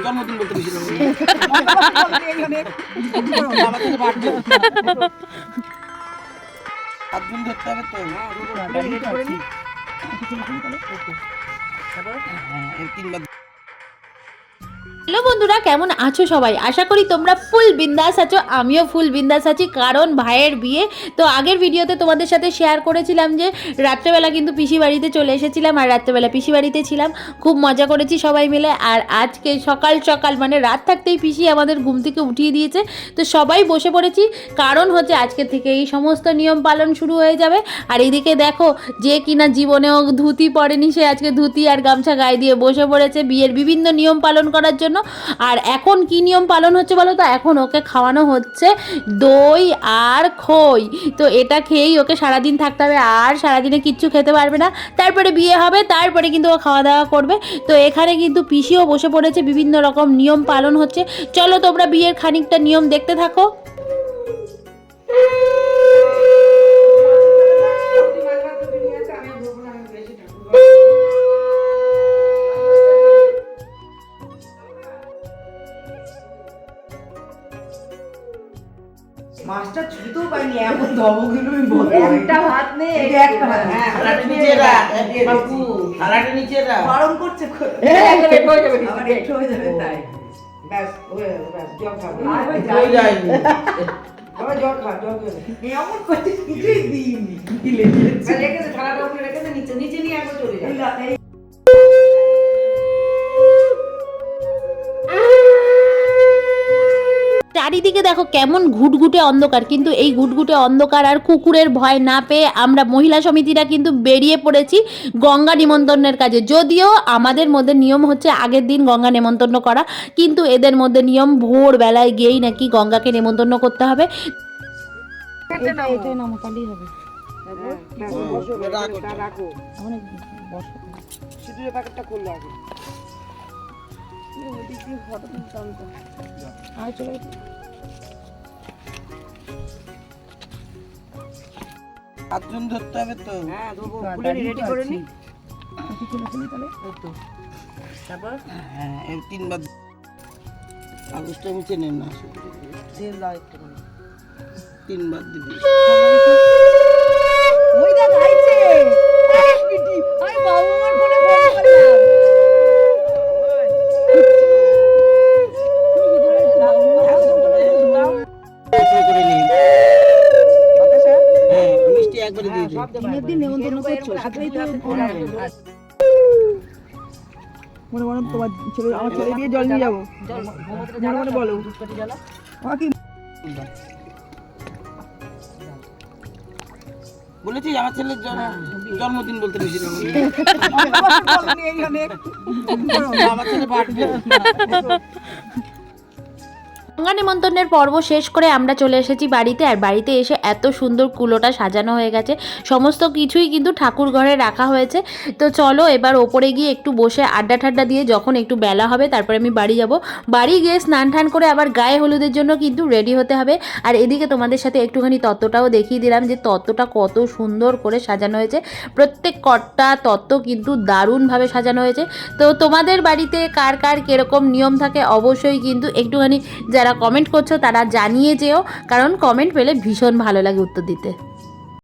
জন্মদিন বলতে বেশি হাতগুলো ধরতে হবে তো। হ্যাঁ, তিনবার। হ্যালো বন্ধুরা, কেমন আছো সবাই? আশা করি তোমরা ফুল বিন্দাস আছো। আমিও ফুল বিন্দাস আছি, কারণ ভাইয়ের বিয়ে। তো আগের ভিডিওতে তোমাদের সাথে শেয়ার করেছিলাম যে রাত্রেবেলা কিন্তু পিসি বাড়িতে চলে এসেছিলাম, আর রাত্রেবেলা পিসি বাড়িতে ছিলাম, খুব মজা করেছি সবাই মিলে। আর আজকে সকাল সকাল মানে রাত থাকতেই পিসি আমাদের ঘুম থেকে উঠিয়ে দিয়েছে। তো সবাই বসে পড়েছি, কারণ হচ্ছে আজকে থেকে এই সমস্ত নিয়ম পালন শুরু হয়ে যাবে। আর এদিকে দেখো, যে কিনা জীবনেও ধুতি পরেনি, সে আজকে ধুতি আর গামছা গায়ে দিয়ে বসে পড়েছে বিয়ের বিভিন্ন নিয়ম পালন করার জন্য। আর এখন কি নিয়ম পালন হচ্ছে বলো তো? এখন ওকে খাওয়ানো হচ্ছে দই আর খই। তো এটা খেয়েই ওকে সারাদিন থাকতে হবে, আর সারাদিনে কিচ্ছু খেতে পারবে না। তারপরে বিয়ে হবে, তারপরে কিন্তু ও খাওয়া দাওয়া করবে। তো এখানে কিন্তু পিসিও বসে পড়েছে, বিভিন্ন রকম নিয়ম পালন হচ্ছে। চলো তোমরা বিয়ের খানিকটা নিয়ম দেখতে থাকো। মাছটা ছুঁতেও পাইনি, এমন ধমকগুলো আমি বলবো। একটা হাত নেই, একটা হাত। হ্যাঁ, থালাটা নিচে রাখ, বাবু থালাটা নিচে রাখ। গরম করছে। একটু হয়ে যাবে, আবার একটু হয়ে যাবে তাই। ব্যাস হয়ে যাবে, ব্যাস জল খাবে। হয়ে যায়নি। বাবা জল খা, জল খাবে। এমন করছে কিছুই দিইনি। কি লেগেছে? রেখেছে থালাটা উপরে রেখেছে, নিচে নিচে নিয়ে একবার চলে যায়। চারিদিকে দেখো কেমন ঘুটঘুটে অন্ধকার, কিন্তু এই ঘুটঘুটে অন্ধকার আর কুকুরের ভয় না পেয়ে আমরা মহিলা সমিতিরা কিন্তু বেরিয়ে পড়েছি গঙ্গা নিমন্ত্রণের কাজে। যদিও আমাদের মধ্যে নিয়ম হচ্ছে আগের দিন গঙ্গা নেমন্তন্ন করা, কিন্তু এদের মধ্যে নিয়ম ভোরবেলায় গিয়েই নাকি গঙ্গাকে নেমন্তন্ন করতে হবে। সিঁদুরের প্যাকেটটা খুললো আগে। হাতগুলো ধরতে হবে তো। হ্যাঁ, ধোবো। খুলে রেডি করে নি। তারপর হ্যাঁ, তিনবার। কাগজটা মুছে নেন না, তেল দাও একটু। তিনবার দিবি। ওই দেখ আইছে। এই বিটি, আই বাবু আমার ফোনে ফোন করলাম। করে নিন। হ্যাঁ, মিষ্টি একবারে দিয়ে দিন। দিনের দিন নেমন্তন্ন করছো, সেটাই তো ফোন হবে। মনে মনে তোমার ছেলে, আমার ছেলে দিয়ে জল নিয়ে যাবো। মনে মনে বলো আমাকে। বলেছি আমার ছেলের জন্মদিন বলতে বেশি আমার ছেলে বাড়বে। গঙ্গা নিমন্ত্রণের পর্ব শেষ করে আমরা চলে এসেছি বাড়িতে। আর বাড়িতে এসে এত সুন্দর কুলোটা সাজানো হয়ে গেছে, সমস্ত কিছুই কিন্তু ঠাকুর ঘরে রাখা হয়েছে। তো চলো এবার ওপরে গিয়ে একটু বসে আড্ডা ঠাড্ডা দিয়ে যখন একটু বেলা হবে তারপরে আমি বাড়ি যাব। বাড়ি গিয়ে স্নান টান করে আবার গায়ে হলুদের জন্য কিন্তু রেডি হতে হবে। আর এদিকে তোমাদের সাথে একটুখানি তত্ত্বটাও দেখিয়ে দিলাম যে তত্ত্বটা কত সুন্দর করে সাজানো হয়েছে। প্রত্যেক কটা তত্ত্ব কিন্তু দারুণভাবে সাজানো হয়েছে। তো তোমাদের বাড়িতে কার কার কীরকম নিয়ম থাকে অবশ্যই কিন্তু একটুখানি যারা কমেন্ট করছো তারা জানিয়ে যেও, কারণ কমেন্ট পেলে ভীষণ ভালো লাগে উত্তর দিতে।